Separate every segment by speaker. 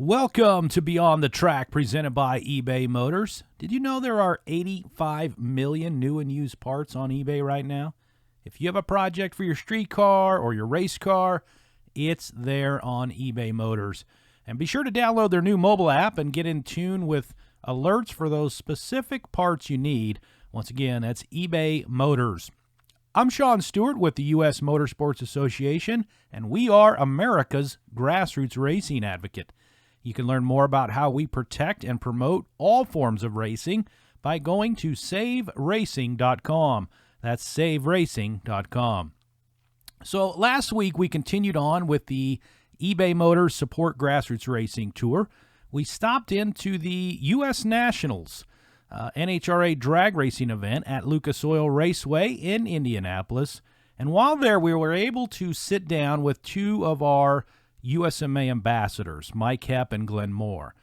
Speaker 1: Welcome to Beyond the Track, presented by eBay Motors. Did you know there are 85 million new and used parts on eBay right now? If you have a project for your street car or your race car, it's there on eBay Motors. And be sure to download their new mobile app and get in tune with alerts for those specific parts you need. Once again, that's eBay Motors. I'm Sean Stewart with the U.S. Motorsports Association, and we are America's grassroots racing advocate. You can learn more about how we protect and promote all forms of racing by going to saveracing.com. That's saveracing.com. So last week we continued on with the eBay Motors Support Grassroots Racing Tour. We stopped into the U.S. Nationals NHRA drag racing event at Lucas Oil Raceway in Indianapolis. And while there, we were able to sit down with two of our USMA ambassadors, Mike Hepp and Glenn Moore.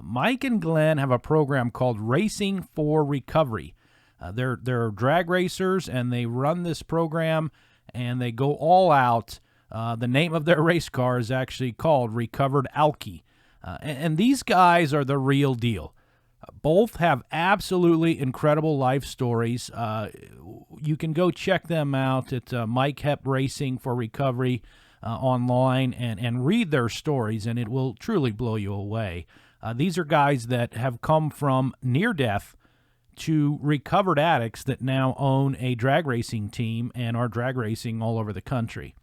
Speaker 1: Mike and Glenn have a program called Racing for Recovery. They're drag racers, and they run this program, and they go all out. The name of their race car is actually called Recovered Alky. And these guys are the real deal. Both have absolutely incredible life stories. You can go check them out at Mike Hepp Racing for Recovery online and read their stories, and it will truly blow you away. These are guys that have come from near death to recovered addicts that now own a drag racing team and are drag racing all over the country.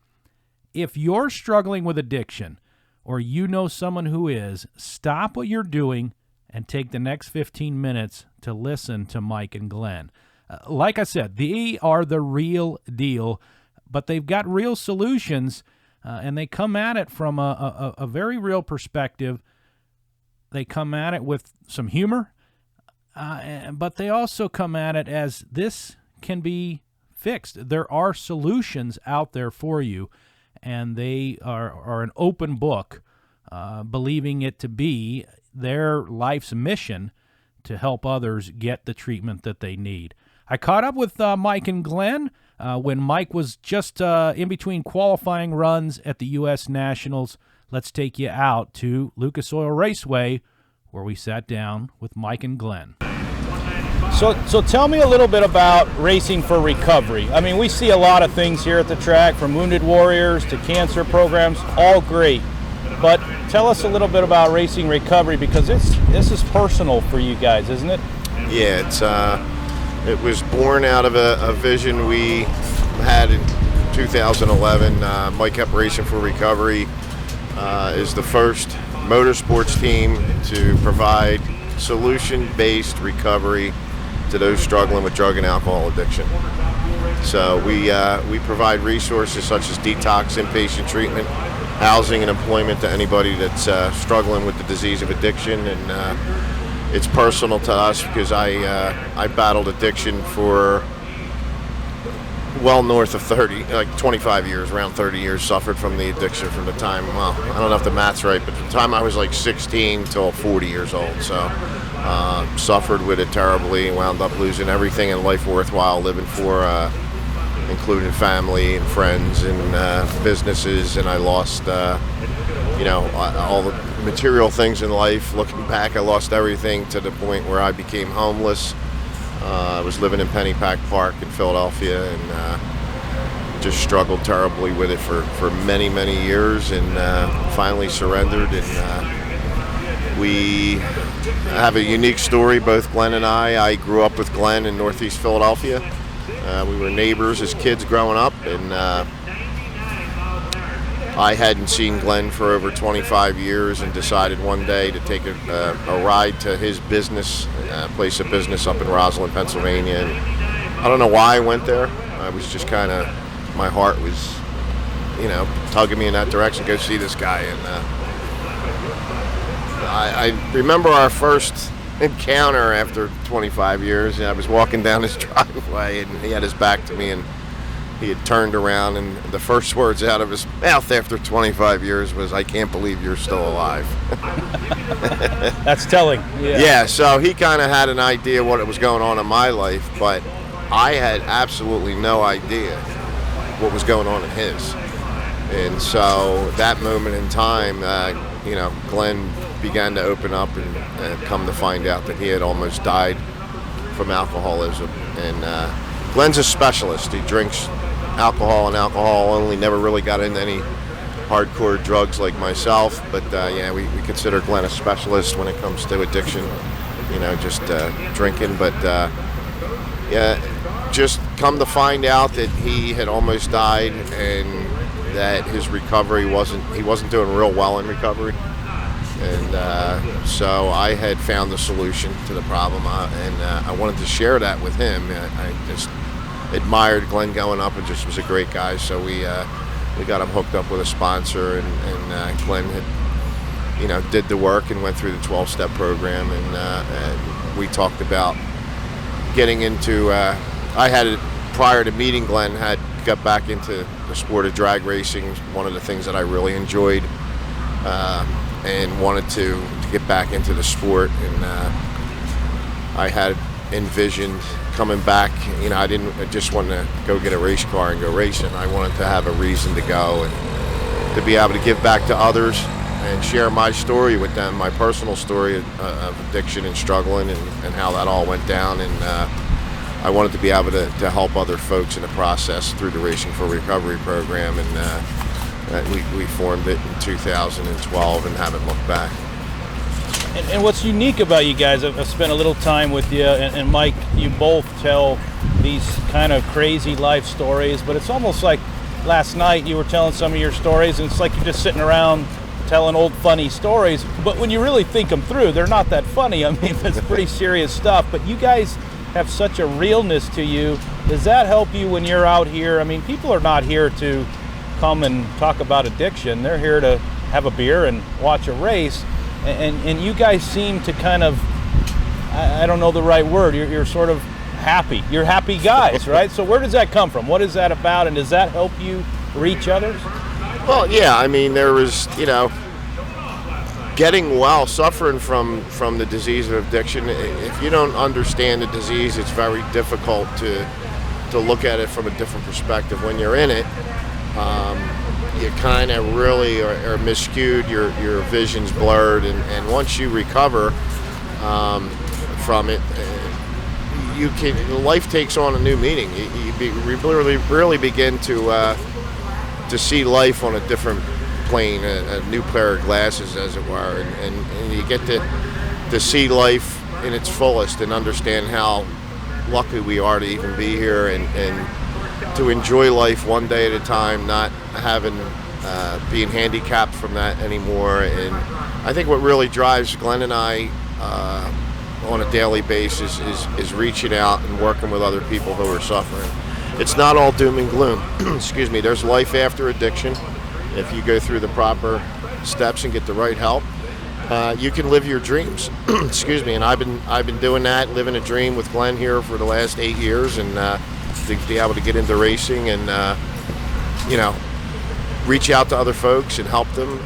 Speaker 1: If you're struggling with addiction, or you know someone who is, stop what you're doing and take the next 15 minutes to listen to Mike and Glenn. Like I said, they are the real deal, but they've got real solutions, and they come at it from a very real perspective. They come at it with some humor, but they also come at it as this can be fixed. There are solutions out there for you, and they are an open book, believing it to be their life's mission to help others get the treatment that they need. I caught up with Mike and Glenn when Mike was just in between qualifying runs at the U.S. Nationals. Let's take you out to Lucas Oil Raceway, where we sat down with Mike and Glenn. So tell me a little bit about Racing for Recovery. I mean, we see a lot of things here at the track, from Wounded Warriors to cancer programs, all great. But tell us a little bit about Racing Recovery, because this is personal for you guys, isn't it?
Speaker 2: Yeah, it was born out of a vision we had in 2011. Mike Hepp Racing for Recovery is the first motorsports team to provide solution-based recovery to those struggling with drug and alcohol addiction. So we provide resources such as detox, inpatient treatment, housing, and employment to anybody that's struggling with the disease of addiction. And it's personal to us because I battled addiction for well north of 25 years, around 30 years, suffered from the addiction from the time, well, I don't know if the math's right, but from the time I was like 16 till 40 years old. So suffered with it terribly, wound up losing everything in life worthwhile living for, including family and friends and businesses, and I lost all the material things in life. Looking back, I lost everything to the point where I became homeless. I was living in Pennypack Park in Philadelphia, and just struggled terribly with it for many, many years, and finally surrendered. And we have a unique story, both Glenn and I grew up with Glenn in Northeast Philadelphia. We were neighbors as kids growing up, and I hadn't seen Glenn for over 25 years, and decided one day to take a ride to his business, place of business up in Roslyn, Pennsylvania. And I don't know why I went there. I was just kind of, my heart was, tugging me in that direction, go see this guy. And I remember our first encounter after 25 years. I was walking down his driveway, and he had his back to me, and he had turned around, and the first words out of his mouth after 25 years was, "I can't believe you're still alive."
Speaker 1: That's telling.
Speaker 2: Yeah, so he kind of had an idea what was going on in my life, but I had absolutely no idea what was going on in his. And so that moment in time, Glenn began to open up and come to find out that he had almost died from alcoholism. And Glenn's a specialist. He drinks alcohol and alcohol only, never really got into any hardcore drugs like myself. But we consider Glenn a specialist when it comes to addiction, just drinking. But just come to find out that he had almost died and that his recovery he wasn't doing real well in recovery. And so I had found the solution to the problem, and I wanted to share that with him. I just admired Glenn going up and just was a great guy. So we got him hooked up with a sponsor, and Glenn had, did the work and went through the 12-step program, and we talked about getting into. I had, prior to meeting Glenn, had got back into the sport of drag racing, one of the things that I really enjoyed, and wanted to get back into the sport. And I had envisioned coming back. I just want to go get a race car and go racing. I wanted to have a reason to go and to be able to give back to others and share my story with them, my personal story of addiction and struggling, and how that all went down. And I wanted to be able to help other folks in the process through the Racing for Recovery program, and we formed it in 2012 and haven't looked back.
Speaker 3: And what's unique about you guys, I've spent a little time with you, and Mike, you both tell these kind of crazy life stories, but it's almost like last night you were telling some of your stories, and it's like you're just sitting around telling old funny stories, but when you really think them through, they're not that funny. I mean, it's pretty serious stuff, but you guys have such a realness to you. Does that help you when you're out here? I mean, people are not here to come and talk about addiction. They're here to have a beer and watch a race. And you guys seem to kind of, I don't know the right word, you're sort of happy. You're happy guys, right? So where does that come from? What is that about? And does that help you reach others?
Speaker 2: Well, yeah, I mean, there was, getting well, suffering from the disease of addiction. If you don't understand the disease, it's very difficult to look at it from a different perspective. When you're in it, you kind of really are miscued, your vision's blurred, and once you recover from it, life takes on a new meaning. You really begin to see life on a different plane, a new pair of glasses, as it were, and you get to see life in its fullest and understand how lucky we are to even be here, and to enjoy life one day at a time, not having being handicapped from that anymore. And I think what really drives Glenn and I on a daily basis is reaching out and working with other people who are suffering. It's not all doom and gloom. Excuse me. There's life after addiction. If you go through the proper steps and get the right help, you can live your dreams. Excuse me. And I've been doing that, living a dream with Glenn here for the last 8 years, and to be able to get into racing and reach out to other folks and help them.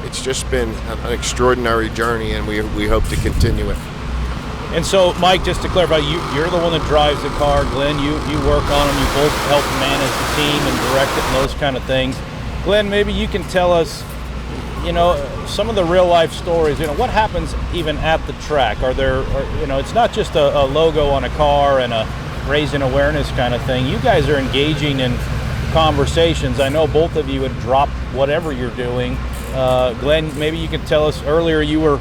Speaker 2: It's just been an extraordinary journey, and we hope to continue it.
Speaker 3: And so, Mike, just to clarify, you're the one that drives the car. Glenn, you work on them. You both help manage the team and direct it and those kind of things. Glenn, maybe you can tell us, some of the real life stories. What happens even at the track? Are there, it's not just a logo on a car and a raising awareness kind of thing. You guys are engaging in conversations. I know both of you had dropped whatever you're doing. Glenn, maybe you could tell us, earlier you were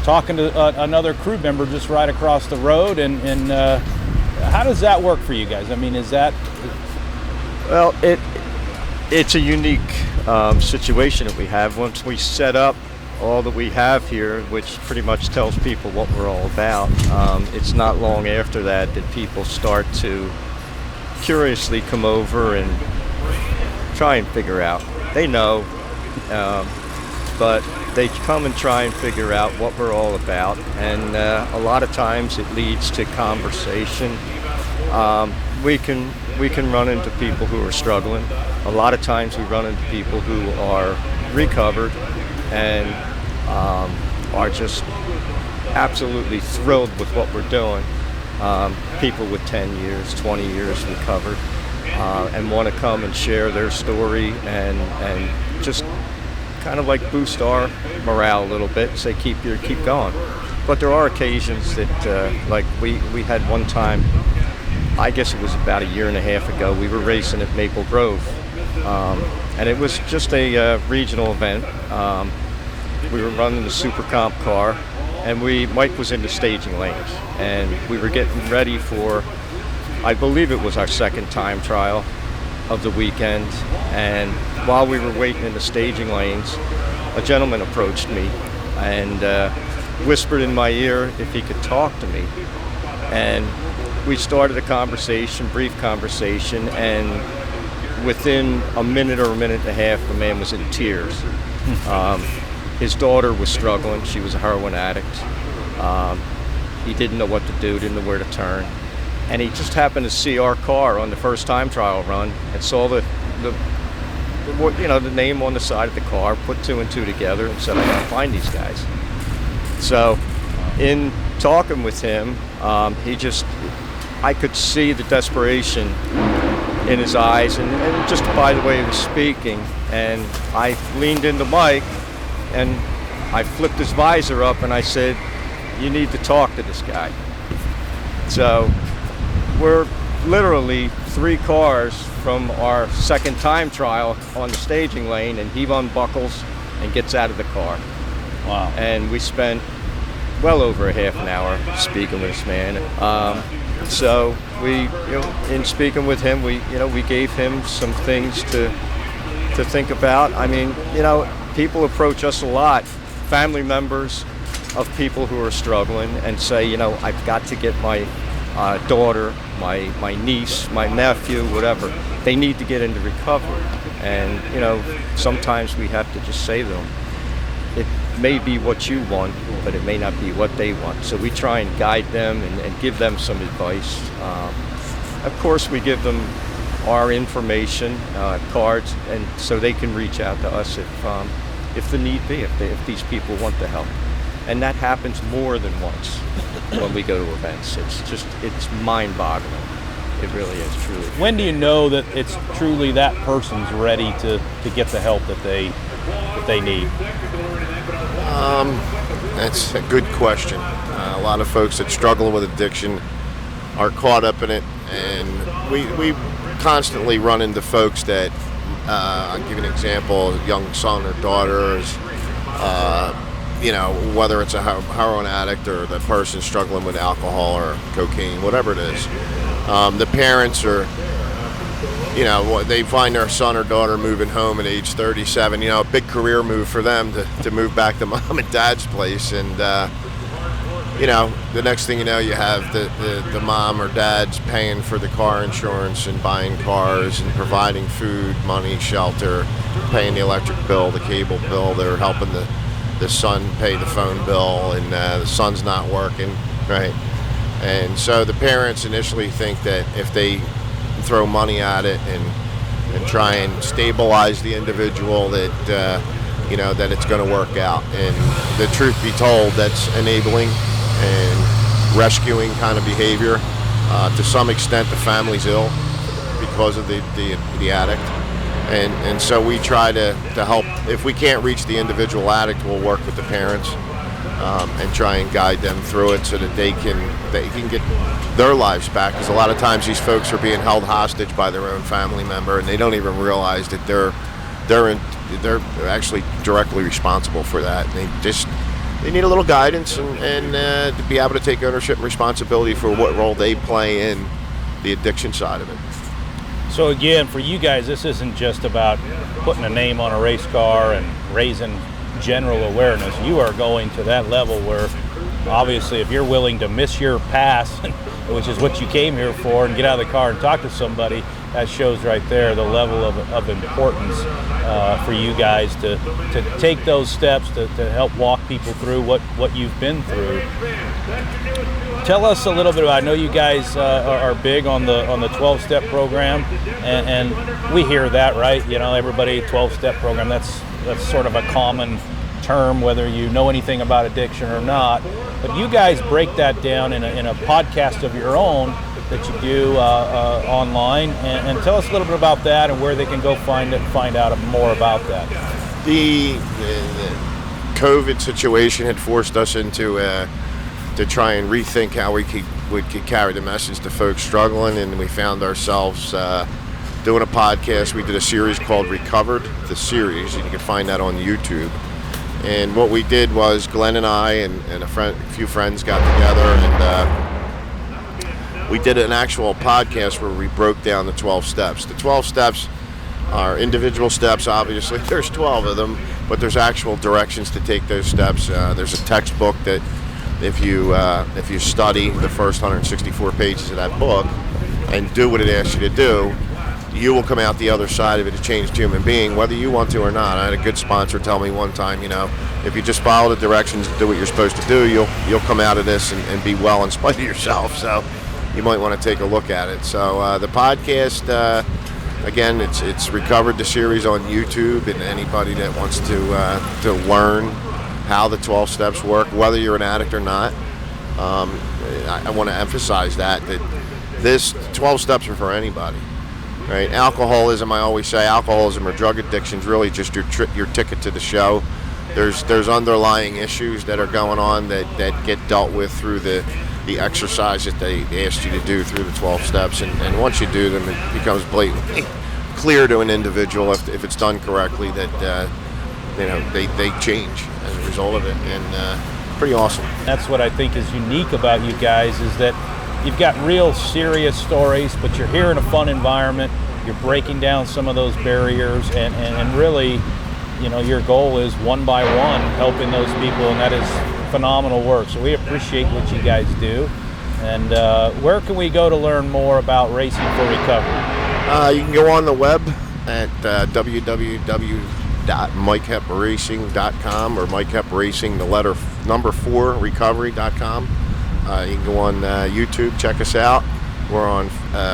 Speaker 3: talking to another crew member just right across the road, and how does that work for you guys? I mean, is that...
Speaker 4: Well, it's a unique situation that we have. Once we set up all that we have here, which pretty much tells people what we're all about, it's not long after that people start to curiously come over and try and figure out. They know, but they come and try and figure out what we're all about, and a lot of times it leads to conversation. We can run into people who are struggling. A lot of times we run into people who are recovered and are just absolutely thrilled with what we're doing. People with 10 years, 20 years recovered. and want to come and share their story and just kind of like boost our morale a little bit and say keep going. But there are occasions that like we had one time, I guess it was about a year and a half ago, we were racing at Maple Grove, and it was just a regional event. We were running the Super Comp car, and Mike was in the staging lanes, and we were getting ready for, I believe it was our second time trial of the weekend. And while we were waiting in the staging lanes, a gentleman approached me and whispered in my ear if he could talk to me. And we started a conversation, brief conversation, and within a minute or a minute and a half, the man was in tears. His daughter was struggling. She was a heroin addict. He didn't know what to do, didn't know where to turn. And he just happened to see our car on the first time trial run and saw the name on the side of the car, put two and two together and said, I gotta find these guys. So in talking with him, I could see the desperation in his eyes and just by the way he was speaking. And I leaned into Mike and I flipped his visor up and I said, you need to talk to this guy. So we're literally 3 cars from our second time trial on the staging lane, and he unbuckles and gets out of the car.
Speaker 3: Wow.
Speaker 4: And we spent well over a half an hour speaking with this man. So we, in speaking with him, we gave him some things to think about. I mean, people approach us a lot, family members of people who are struggling, and say, I've got to get my daughter, my niece, my nephew, whatever. They need to get into recovery. And, sometimes we have to just say to them, it may be what you want, but it may not be what they want. So we try and guide them and give them some advice. Of course, we give them our information, cards, and so they can reach out to us if the need be, if these people want the help. And that happens more than once when we go to events. It's mind-boggling. It really is, truly.
Speaker 3: When do you know that it's truly that person's ready to get the help that they need?
Speaker 2: That's a good question. A lot of folks that struggle with addiction are caught up in it, and we constantly run into folks that, I'll give you an example, a young son or daughter is, whether it's a heroin addict or the person struggling with alcohol or cocaine, whatever it is. The parents are, they find their son or daughter moving home at age 37, a big career move for them to move back to mom and dad's place. And, the next thing you know, you have the mom or dad's paying for the car insurance and buying cars and providing food, money, shelter, paying the electric bill, the cable bill. They're helping the son pay the phone bill, and the son's not working, right? And so the parents initially think that if they throw money at it and try and stabilize the individual, that that it's going to work out. And the truth be told, that's enabling and rescuing kind of behavior. To some extent, the family's ill because of the addict. And so we try to help. If we can't reach the individual addict, we'll work with the parents and try and guide them through it so that they can get their lives back. Because a lot of times these folks are being held hostage by their own family member, and they don't even realize that they're actually directly responsible for that. And they need a little guidance and to be able to take ownership and responsibility for what role they play in the addiction side of it.
Speaker 3: So again, for you guys, this isn't just about putting a name on a race car and raising general awareness. You are going to that level where, obviously, if you're willing to miss your pass, which is what you came here for, and get out of the car and talk to somebody, that shows right there the level of importance for you guys to take those steps to help walk people through what you've been through. Tell us a little bit about, I know you guys are big on the 12-step program, and we hear that, right? Everybody, 12-step program, that's sort of a common term, whether you know anything about addiction or not. But you guys break that down in a podcast of your own that you do online, and tell us a little bit about that and where they can go find out more about that.
Speaker 2: The COVID situation had forced us into to try and rethink how we could carry the message to folks struggling, and we found ourselves doing a podcast. We did a series called Recovered, the series, and you can find that on YouTube. And what we did was Glenn and I and a few friends got together, and we did an actual podcast where we broke down the 12 steps. The 12 steps are individual steps, obviously. There's 12 of them, but there's actual directions to take those steps. There's a textbook that if you study the first 164 pages of that book and do what it asks you to do, you will come out the other side of it a changed human being, whether you want to or not. I had a good sponsor tell me one time, if you just follow the directions and do what you're supposed to do, you'll come out of this and be well in spite of yourself. So you might want to take a look at it. So the podcast, again, it's Recovered, the series on YouTube, and anybody that wants to learn how the 12 steps work, whether you're an addict or not. I want to emphasize that this 12 steps are for anybody. Right? Alcoholism, I always say, alcoholism or drug addiction is really just your ticket to the show. There's underlying issues that are going on that get dealt with through the exercise that they asked you to do through the 12 steps, and once you do them, it becomes blatantly clear to an individual if it's done correctly that they change as a result of it, and pretty awesome.
Speaker 3: That's what I think is unique about you guys, is that you've got real serious stories, but you're here in a fun environment. You're breaking down some of those barriers, and really, your goal is one by one helping those people, and that is phenomenal work. So we appreciate what you guys do. And where can we go to learn more about Racing for Recovery?
Speaker 2: You can go on the web at www.mikeheppracing.com or Mike Hepp Racing, the letter number 4 recovery.com. You can go on YouTube, check us out. We're on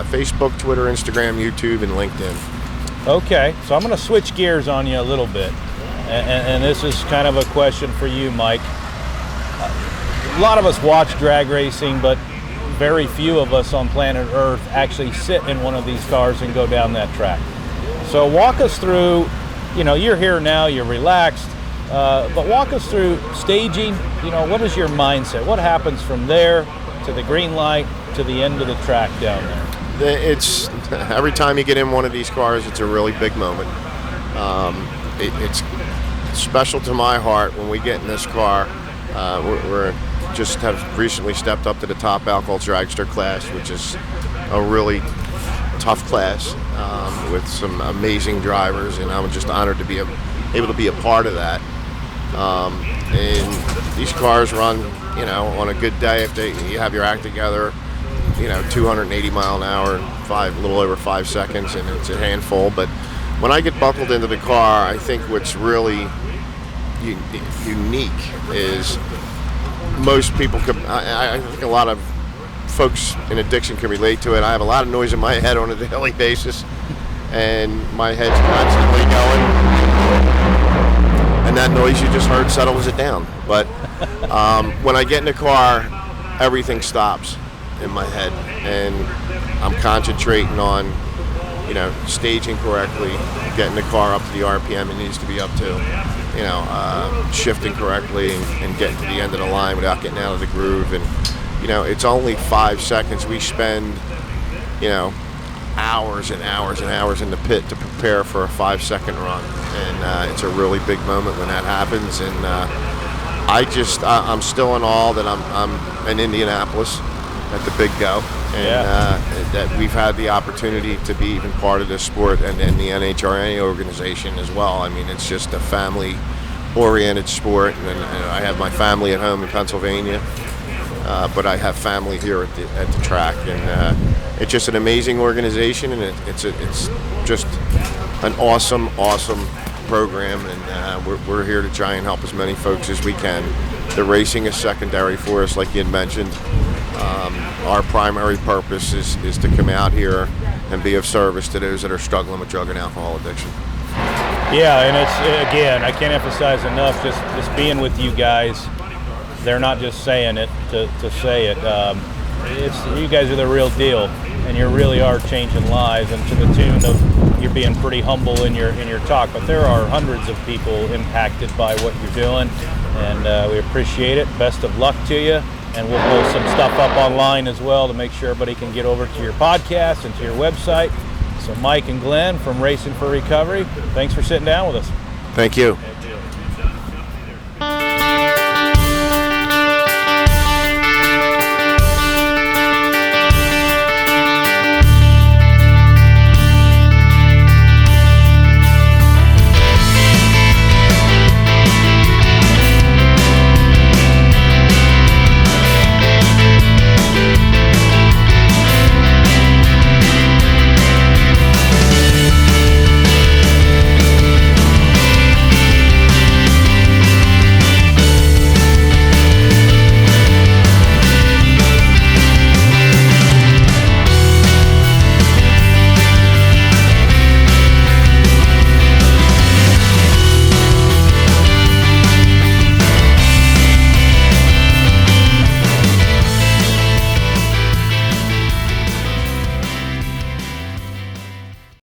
Speaker 2: Facebook, Twitter, Instagram, YouTube, and LinkedIn.
Speaker 3: Okay, so I'm going to switch gears on you a little bit, and this is kind of a question for you, Mike. A lot of us watch drag racing, but very few of us on planet Earth actually sit in one of these cars and go down that track. So walk us through, you're here now, you're relaxed, but walk us through staging. What is your mindset? What happens from there to the green light to the end of the track down there?
Speaker 2: It's every time you get in one of these cars, it's a really big moment. It's special to my heart when we get in this car. We're just have recently stepped up to the top alcohol dragster class, which is a really tough class with some amazing drivers, and I'm just honored to be able to be a part of that. And these cars run, on a good day, if you have your act together, 280 mile an hour, a little over 5 seconds, and it's a handful. But when I get buckled into the car, I think what's really unique is most people I think a lot of folks in addiction can relate to it. I have a lot of noise in my head on a daily basis, and my head's constantly going, and that noise you just heard settles it down. But when I get in the car, everything stops in my head, and I'm concentrating on staging correctly, getting the car up to the RPM it needs to be up to, shifting correctly and getting to the end of the line without getting out of the groove. And it's only 5 seconds. We spend hours and hours and hours in the pit to prepare for a 5-second run, and it's a really big moment when that happens. And I'm still in awe that I'm in Indianapolis at the Big Go, and that we've had the opportunity to be even part of this sport, and the NHRA organization as well. I mean, it's just a family-oriented sport, and I have my family at home in Pennsylvania, but I have family here at the track, and it's just an amazing organization, and it's just an awesome program, and we're here to try and help as many folks as we can. The racing is secondary for us, like you had mentioned. Our primary purpose is to come out here and be of service to those that are struggling with drug and alcohol addiction.
Speaker 3: Yeah, and it's, again, I can't emphasize enough, just being with you guys. They're not just saying it to say it. you guys are the real deal, and you really are changing lives, and to the tune of you're being pretty humble in your talk. But there are hundreds of people impacted by what you're doing, and we appreciate it. Best of luck to you, and we'll post some stuff up online as well to make sure everybody can get over to your podcast and to your website. So Mike and Glenn from Racing for Recovery, thanks for sitting down with us.
Speaker 2: Thank you.